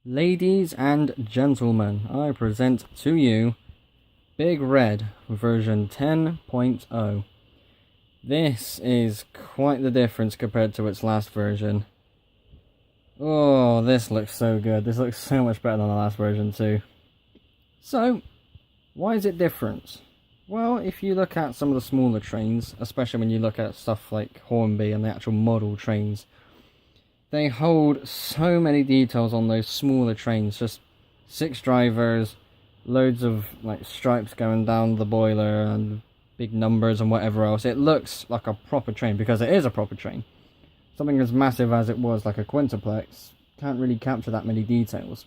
Ladies and gentlemen, I present to you Big Red version 10.0. This is quite the difference compared to its last version. Oh, this looks so good. This looks so much better than the last version too. So, why is it different? Well, if you look at some of the smaller trains, especially when you look at stuff like Hornby and the actual model trains, they hold so many details on those smaller trains. Just 6 drivers, loads of like stripes going down the boiler and big numbers and whatever else. It looks like a proper train because it is a proper train. Something as massive as it was, like a Quintaplex, can't really capture that many details.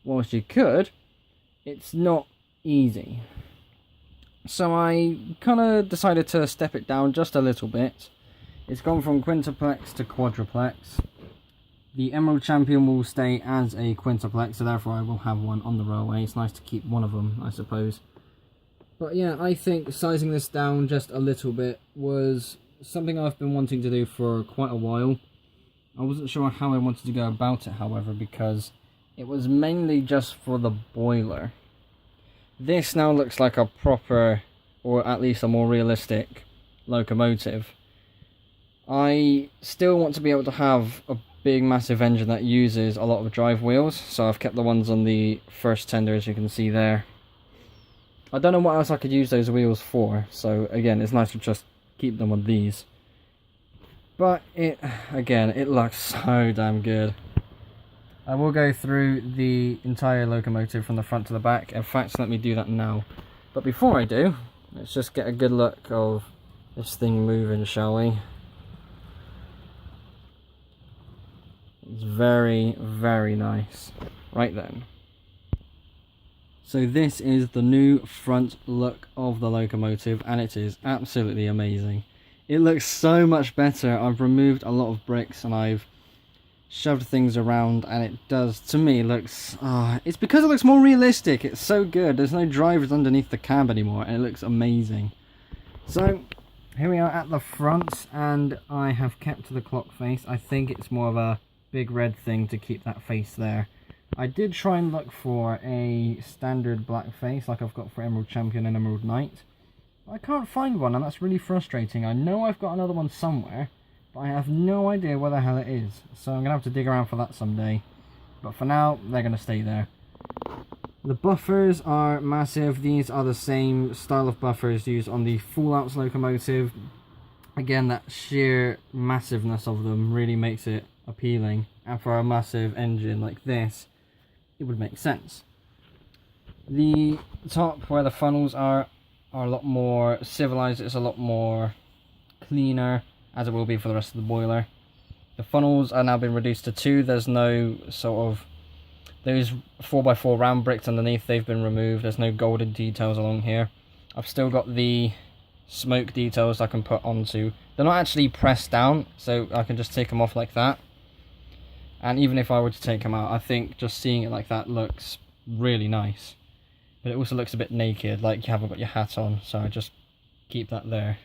Whilst you could, it's not easy. So I kind of decided to step it down just a little bit. It's gone from Quintaplex to Quadruplex. The Emerald Champion will stay as a Quintaplex, so therefore I will have one on the railway. It's nice to keep one of them, I suppose. But yeah, I think sizing this down just a little bit was something I've been wanting to do for quite a while. I wasn't sure how I wanted to go about it, however, because it was mainly just for the boiler. This now looks like a proper, or at least a more realistic, locomotive. I still want to be able to have a big massive engine that uses a lot of drive wheels, so I've kept the ones on the first tender, as you can see there. I don't know what else I could use those wheels for, so again, it's nice to just keep them on these. But it looks so damn good. I will go through the entire locomotive from the front to the back. In fact, let me do that now. But before I do, let's just get a good look of this thing moving, shall we? It's very, very nice. Right then. So this is the new front look of the locomotive, and it is absolutely amazing. It looks so much better. I've removed a lot of bricks and I've shoved things around, and it does, to me, looks... it's because it looks more realistic. It's so good. There's no drivers underneath the cab anymore, and it looks amazing. So, here we are at the front, and I have kept the clock face. I think it's more of a big red thing to keep that face there. I did try and look for a standard black face like I've got for Emerald Champion and Emerald Knight. But I can't find one, and that's really frustrating. I know I've got another one somewhere, but I have no idea where the hell it is. So I'm going to have to dig around for that someday. But for now, they're going to stay there. The buffers are massive. These are the same style of buffers used on the Fallout's locomotive. Again, that sheer massiveness of them really makes it appealing, and for a massive engine like this, it would make sense. The top where the funnels are a lot more civilized. It's a lot more cleaner, as it will be for the rest of the boiler. The funnels are now been reduced to 2. There's no sort of those 4x4 round bricks underneath. They've been removed. There's no golden details along here. I've still got the smoke details I can put onto. They're not actually pressed down, so I can just take them off like that. And even if I were to take them out, I think just seeing it like that looks really nice. But it also looks a bit naked, like you haven't got your hat on, so I just keep that there.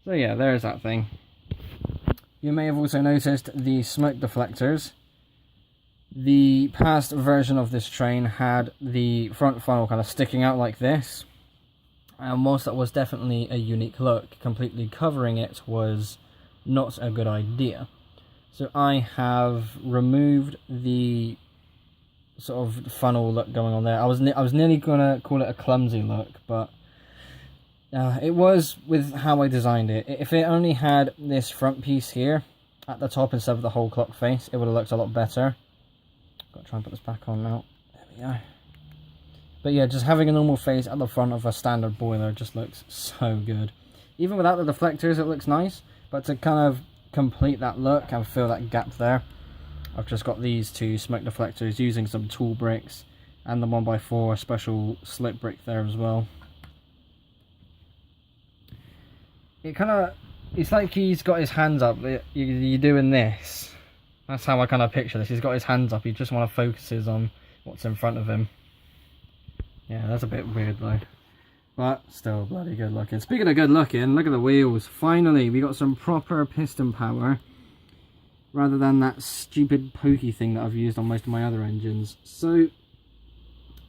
So yeah, there's that thing. You may have also noticed the smoke deflectors. The past version of this train had the front funnel kind of sticking out like this. And whilst that was definitely a unique look, completely covering it was not a good idea. So I have removed the sort of funnel look going on there. I was nearly gonna call it a clumsy look, but it was with how I designed it. If it only had this front piece here at the top instead of the whole clock face, it would have looked a lot better. Got to try and put this back on now. There we go. But yeah, just having a normal face at the front of a standard boiler just looks so good. Even without the deflectors, it looks nice, but to kind of complete that look and fill that gap there, I've just got these 2 smoke deflectors using some tool bricks and the 1x4 special slip brick there as well. It's like he's got his hands up. You're doing this. That's how I kind of picture this. He's got his hands up. He just want to focus on what's in front of him. Yeah, that's a bit weird though. But still bloody good looking. Speaking of good looking, look at the wheels. Finally, we got some proper piston power. rather than that stupid pokey thing that I've used on most of my other engines. So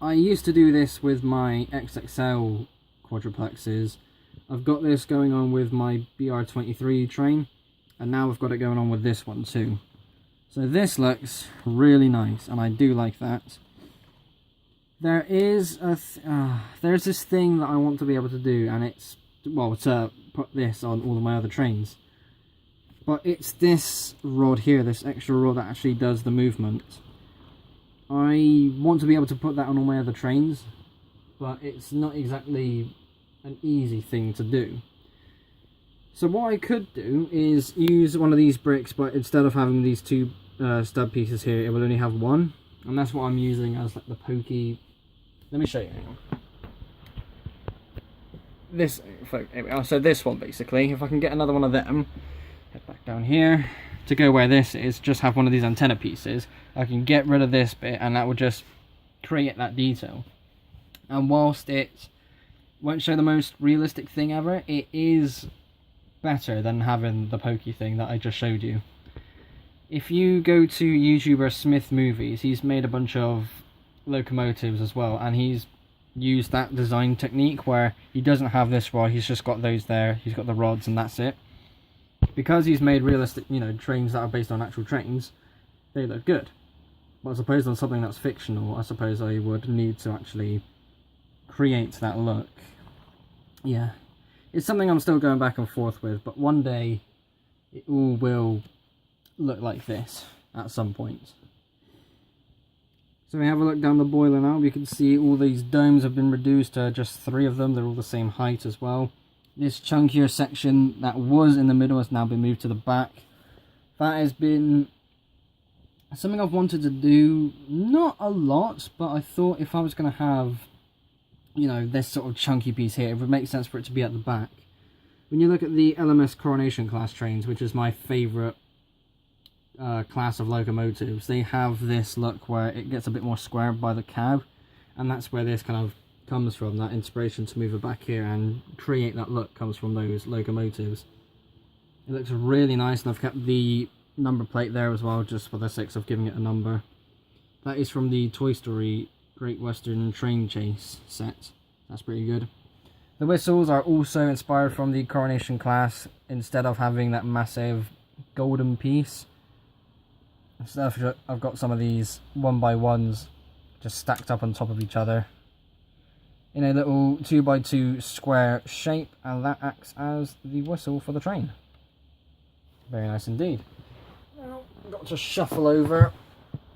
I used to do this with my XXL quadruplexes. I've got this going on with my BR23 train, and now I've got it going on with this one too. So this looks really nice, and I do like that. There is there's this thing that I want to be able to do, and it's, well, to put this on all of my other trains. But it's this rod here, this extra rod that actually does the movement. I want to be able to put that on all my other trains, but it's not exactly an easy thing to do. So what I could do is use one of these bricks, but instead of having these two stud pieces here, it will only have one, and that's what I'm using as like the pokey. Let me show you. This, so this one basically, if I can get another one of them, head back down here to go where this is, just have one of these antenna pieces. I can get rid of this bit, and that will just create that detail. And whilst it won't show the most realistic thing ever, it is better than having the pokey thing that I just showed you. If you go to YouTuber Smith Movies, he's made a bunch of locomotives as well, and he's used that design technique where he doesn't have this rod, he's just got those there, he's got the rods and that's it. Because he's made realistic, you know, trains that are based on actual trains, they look good. But I suppose on something that's fictional, I suppose I would need to actually create that look. Yeah, it's something I'm still going back and forth with, but one day it all will look like this at some point. So we have a look down the boiler now. We can see all these domes have been reduced to just 3 of them. They're all the same height as well. This chunkier section that was in the middle has now been moved to the back. That has been something I've wanted to do, not a lot, but I thought if I was going to have, you know, this sort of chunky piece here, it would make sense for it to be at the back. When you look at the LMS Coronation class trains, which is my favourite class of locomotives, they have this look where it gets a bit more squared by the cab, and that's where this kind of comes from. That inspiration to move it back here and create that look comes from those locomotives. It looks really nice, and I've kept the number plate there as well, just for the sake of giving it a number. That is from the Toy Story Great Western Train Chase set. That's pretty good. The whistles are also inspired from the Coronation class. Instead of having that massive golden piece, instead I've got some of these 1x1s just stacked up on top of each other in a little 2x2 square shape, and that acts as the whistle for the train. Very nice indeed. Now I've got to shuffle over.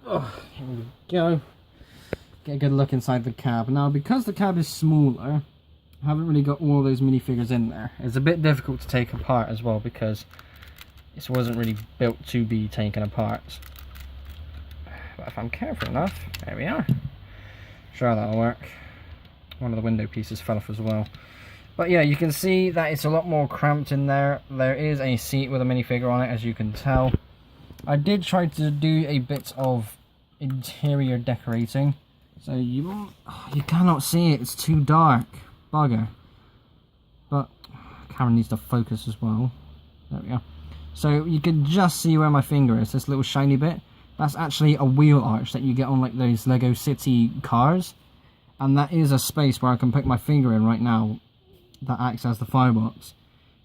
Oh, here we go. Get a good look inside the cab. Now, because the cab is smaller, I haven't really got all those minifigures in there. It's a bit difficult to take apart as well, because this wasn't really built to be taken apart. But if I'm careful enough, there we are. Sure, that'll work. One of the window pieces fell off as well. But yeah, you can see that it's a lot more cramped in there. There is a seat with a minifigure on it, as you can tell. I did try to do a bit of interior decorating. So you cannot see it, it's too dark. Bugger. But camera needs to focus as well. There we go. So you can just see where my finger is, this little shiny bit. That's actually a wheel arch that you get on like those Lego City cars. And that is a space where I can put my finger in right now. That acts as the firebox.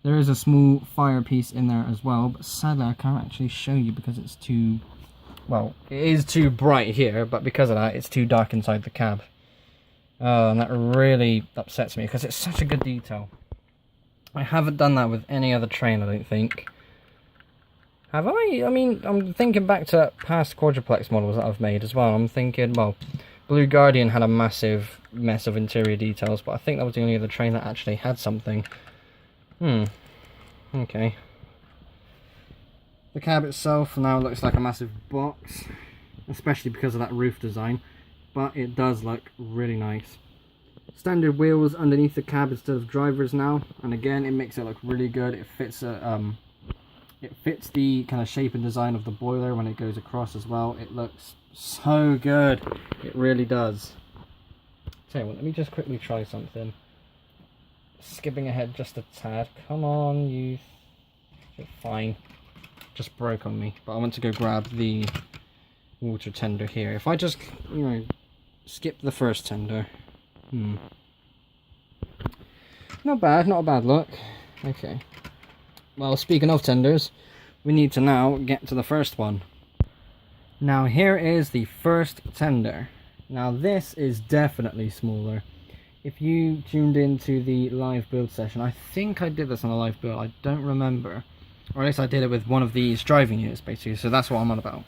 There is a small fire piece in there as well, but sadly I can't actually show you because it's too, well, it is too bright here, but because of that it's too dark inside the cab. And that really upsets me because it's such a good detail. I haven't done that with any other train, I don't think. Have I? I mean, I'm thinking back to past quadruplex models that I've made as well. I'm thinking, well, Blue Guardian had a massive mess of interior details, but I think that was the only other train that actually had something. Okay. The cab itself now looks like a massive box, especially because of that roof design, but it does look really nice. Standard wheels underneath the cab instead of drivers now, and again it makes it look really good. It fits the kind of shape and design of the boiler when it goes across as well. It looks so good, it really does. Tell you what, let me just quickly try something. Skipping ahead just a tad. Come on, you. Fine. just broke on me. But I went to go grab the water tender here. If I just, you know, skip the first tender. Not bad, not a bad look. Okay. Well, speaking of tenders, we need to now get to the first one. Now here is the first tender. Now this is definitely smaller. If you tuned into the live build session, I think I did this on a live build, I don't remember. Or at least I did it with one of these driving units basically, so that's what I'm on about.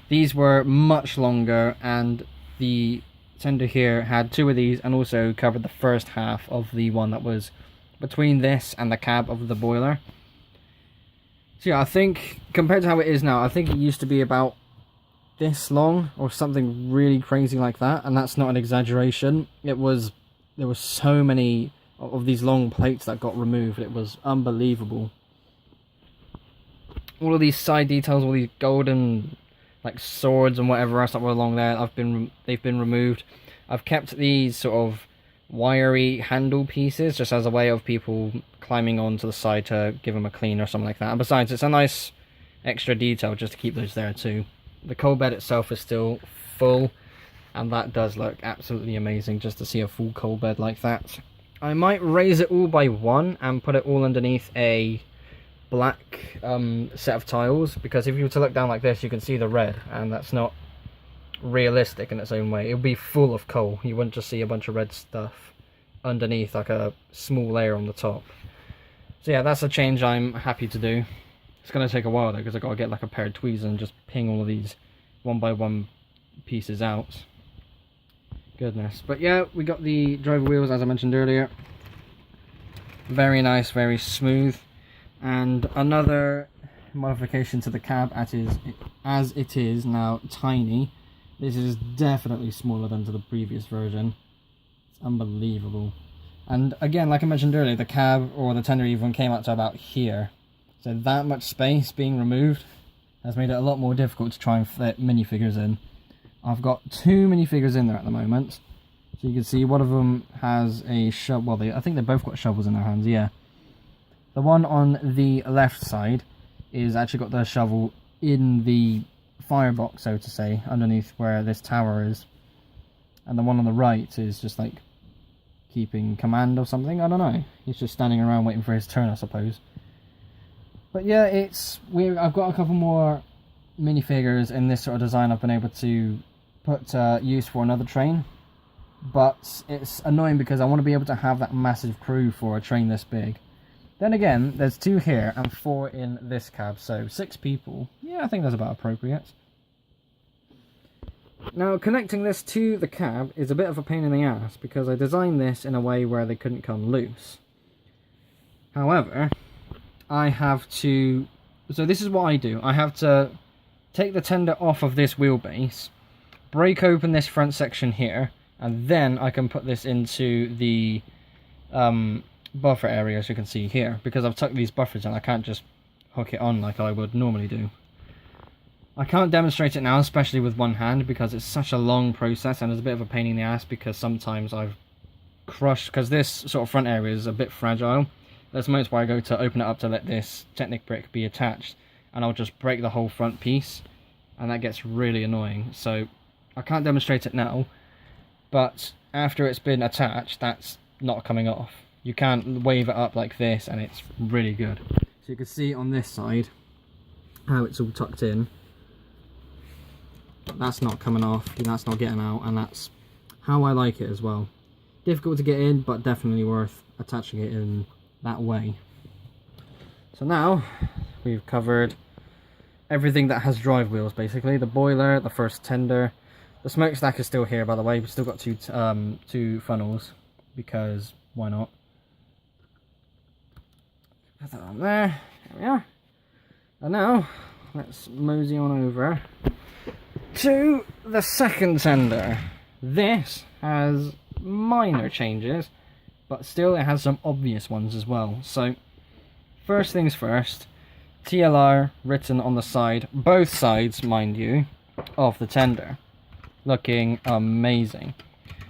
These were much longer, and the tender here had 2 of these and also covered the first half of the one that was between this and the cab of the boiler. So yeah, I think compared to how it is now, I think it used to be about this long or something really crazy like that, and that's not an exaggeration. There were so many of these long plates that got removed. It was unbelievable. All of these side details, all these golden like swords and whatever else that were along there, they've been removed. I've kept these sort of wiry handle pieces just as a way of people climbing onto the side to give them a clean or something like that. And besides, it's a nice extra detail just to keep those there too. The coal bed itself is still full, and that does look absolutely amazing just to see a full coal bed like that. I might raise it all by 1 and put it all underneath a black set of tiles, because if you were to look down like this you can see the red, and that's not realistic in its own way. It would be full of coal. You wouldn't just see a bunch of red stuff underneath like a small layer on the top. So yeah, that's a change I'm happy to do. It's going to take a while though, because I've got to get like a pair of tweezers and just ping all of these 1 by 1 pieces out. Goodness. But yeah, we got the driver wheels as I mentioned earlier. Very nice, very smooth. And another modification to the cab, as it is now tiny. This is definitely smaller than to the previous version. It's unbelievable. And again, like I mentioned earlier, the cab or the tender even came out to about here. So that much space being removed has made it a lot more difficult to try and fit minifigures in. I've got 2 minifigures in there at the moment. So you can see one of them has a shovel. Well, I think they've both got shovels in their hands, yeah. The one on the left side is actually got the shovel in the firebox, so to say, underneath where this tower is. And the one on the right is just like keeping command or something, I don't know. He's just standing around waiting for his turn, I suppose. But yeah, I've got a couple more minifigures in this sort of design I've been able to put use for another train. But it's annoying because I want to be able to have that massive crew for a train this big. Then again, there's 2 here and 4 in this cab, so 6 people. Yeah, I think that's about appropriate. Now, connecting this to the cab is a bit of a pain in the ass because I designed this in a way where they couldn't come loose. However, I have to... So this is what I do. I have to take the tender off of this wheelbase, break open this front section here, and then I can put this into the buffer area, as you can see here, because I've tucked these buffers in. I can't just hook it on like I would normally do. I can't demonstrate it now, especially with one hand, because it's such a long process and it's a bit of a pain in the ass, because sometimes I've crushed, because this sort of front area is a bit fragile. There's moments where I go to open it up to let this Technic brick be attached, and I'll just break the whole front piece, and that gets really annoying. So I can't demonstrate it now, but after it's been attached, that's not coming off. You can't wave it up like this and it's really good. So you can see on this side how it's all tucked in. That's not coming off, that's not getting out, and that's how I like it as well. Difficult to get in, but definitely worth attaching it in that way. So now we've covered everything that has drive wheels, basically. The boiler, the first tender. The smokestack is still here, by the way. We've still got two funnels, because why not? Put that on there. There we are. And now let's mosey on over to the second tender. This has minor changes, but still it has some obvious ones as well. So first things first, TLR written on the side, both sides mind you, of the tender. Looking amazing.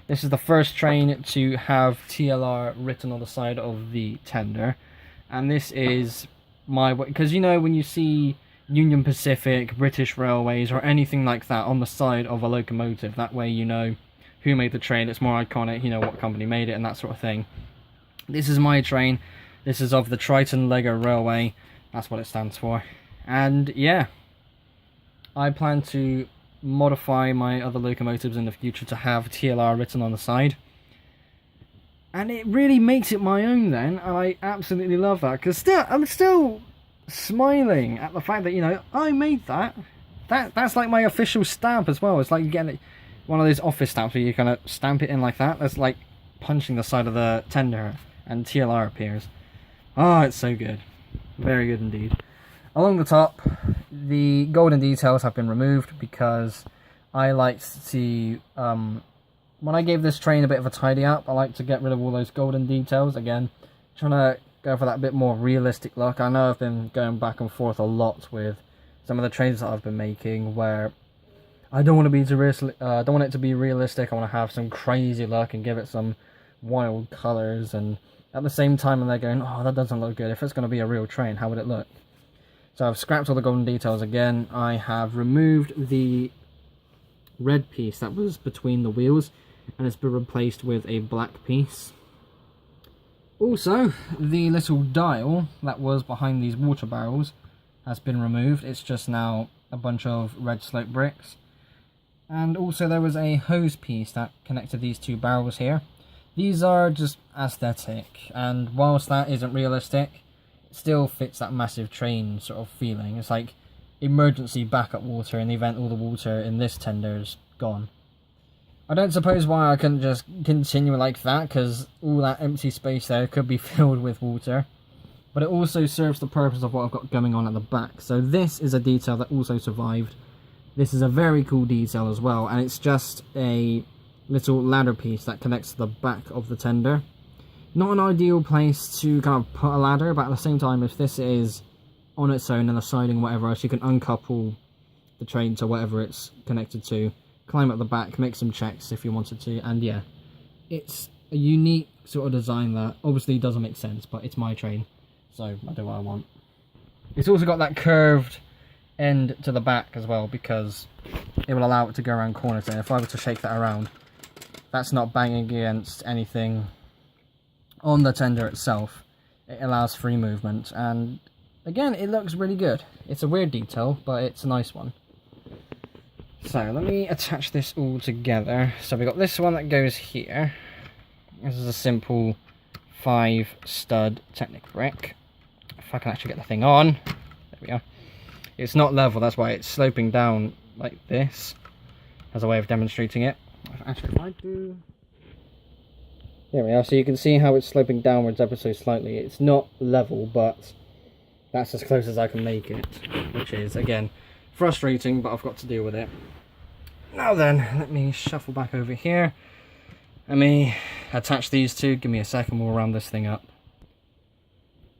This is the first train to have TLR written on the side of the tender, and this is my way, because you know when you see Union Pacific, British Railways, or anything like that on the side of a locomotive. That way you know who made the train, it's more iconic, you know what company made it and that sort of thing. This is my train. This is of the Triton Lego Railway. That's what it stands for. And yeah, I plan to modify my other locomotives in the future to have TLR written on the side. And it really makes it my own then, and I absolutely love that. Because I'm still smiling at the fact that, you know, I made that. That's like my official stamp as well. It's like getting one of those office stamps where you kind of stamp it in like that. That's like punching the side of the tender and TLR appears. Oh, it's so good. Very good indeed. Along the top, the golden details have been removed because I like to, when I gave this train a bit of a tidy up, I like to get rid of all those golden details. Again, trying to go for that bit more realistic look. I know I've been going back and forth a lot with some of the trains that I've been making where I don't want to be too I don't want it to be realistic. I want to have some crazy look and give it some wild colours, and at the same time when they're going, oh, that doesn't look good. If it's going to be a real train, how would it look? So I've scrapped all the golden details again. I have removed the red piece that was between the wheels, and it's been replaced with a black piece. Also, the little dial that was behind these water barrels has been removed. It's just now a bunch of red slope bricks. And also there was a hose piece that connected these two barrels here. These are just aesthetic, and whilst that isn't realistic, it still fits that massive train sort of feeling. It's like emergency backup water in the event all the water in this tender's gone. I don't suppose why I couldn't just continue like that, because all that empty space there could be filled with water. But it also serves the purpose of what I've got going on at the back. So this is a detail that also survived. This is a very cool detail as well, and it's just a little ladder piece that connects to the back of the tender. Not an ideal place to kind of put a ladder, but at the same time, if this is on its own and the siding, whatever else, you can uncouple the train to whatever it's connected to, climb up the back, make some checks if you wanted to, and yeah, it's a unique sort of design that obviously doesn't make sense, but it's my train, so I do what I want. It's also got that curved end to the back as well, because it will allow it to go around corners, and if I were to shake that around, that's not banging against anything on the tender itself. It allows free movement, and again, it looks really good. It's a weird detail, but it's a nice one. So let me attach this all together. So we got this one that goes here. This is a simple 5 stud Technic brick. If I can actually get the thing on. There we go. It's not level, that's why it's sloping down like this as a way of demonstrating it. Actually, if I do... There we are, so you can see how it's sloping downwards ever so slightly. It's not level, but that's as close as I can make it, which is, again, frustrating, but I've got to deal with it. Now then, let me shuffle back over here. Let me attach these two. Give me a second, we'll round this thing up.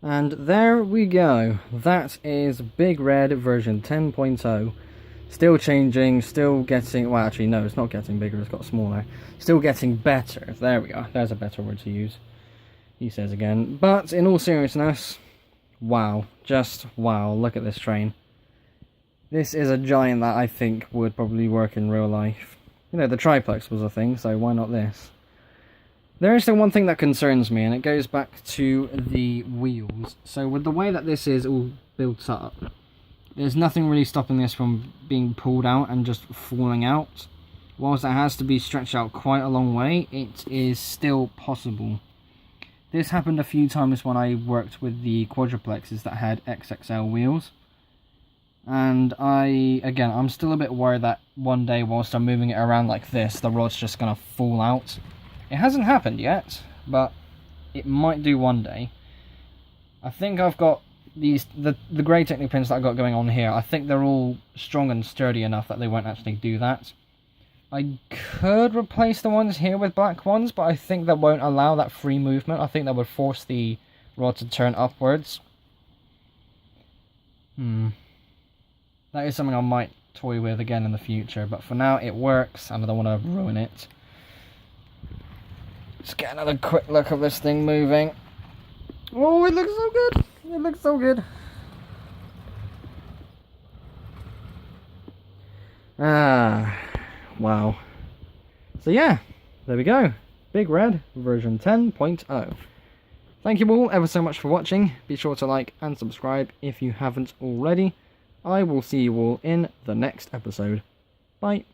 And there we go. That is Big Red version 10.0. Still changing, still getting... Well, actually, no, it's not getting bigger, it's got smaller. Still getting better. There we go. There's a better word to use. He says again. But in all seriousness, wow. Just wow. Look at this train. This is a giant that I think would probably work in real life. You know, the triplex was a thing, so why not this? There is still one thing that concerns me, and it goes back to the wheels. So with the way that this is all built up, there's nothing really stopping this from being pulled out and just falling out. Whilst it has to be stretched out quite a long way, it is still possible. This happened a few times when I worked with the quadruplexes that had XXL wheels. And I'm still a bit worried that one day whilst I'm moving it around like this, the rod's just going to fall out. It hasn't happened yet, but it might do one day. I think I've got the grey Technic pins that I've got going on here. I think they're all strong and sturdy enough that they won't actually do that. I could replace the ones here with black ones, but I think that won't allow that free movement. I think that would force the rod to turn upwards. That is something I might toy with again in the future, but for now it works and I don't want to ruin it. Let's get another quick look of this thing moving. Oh, it looks so good! It looks so good. Wow. So yeah, there we go. Big Red version 10.0. Thank you all ever so much for watching. Be sure to like and subscribe if you haven't already. I will see you all in the next episode. Bye.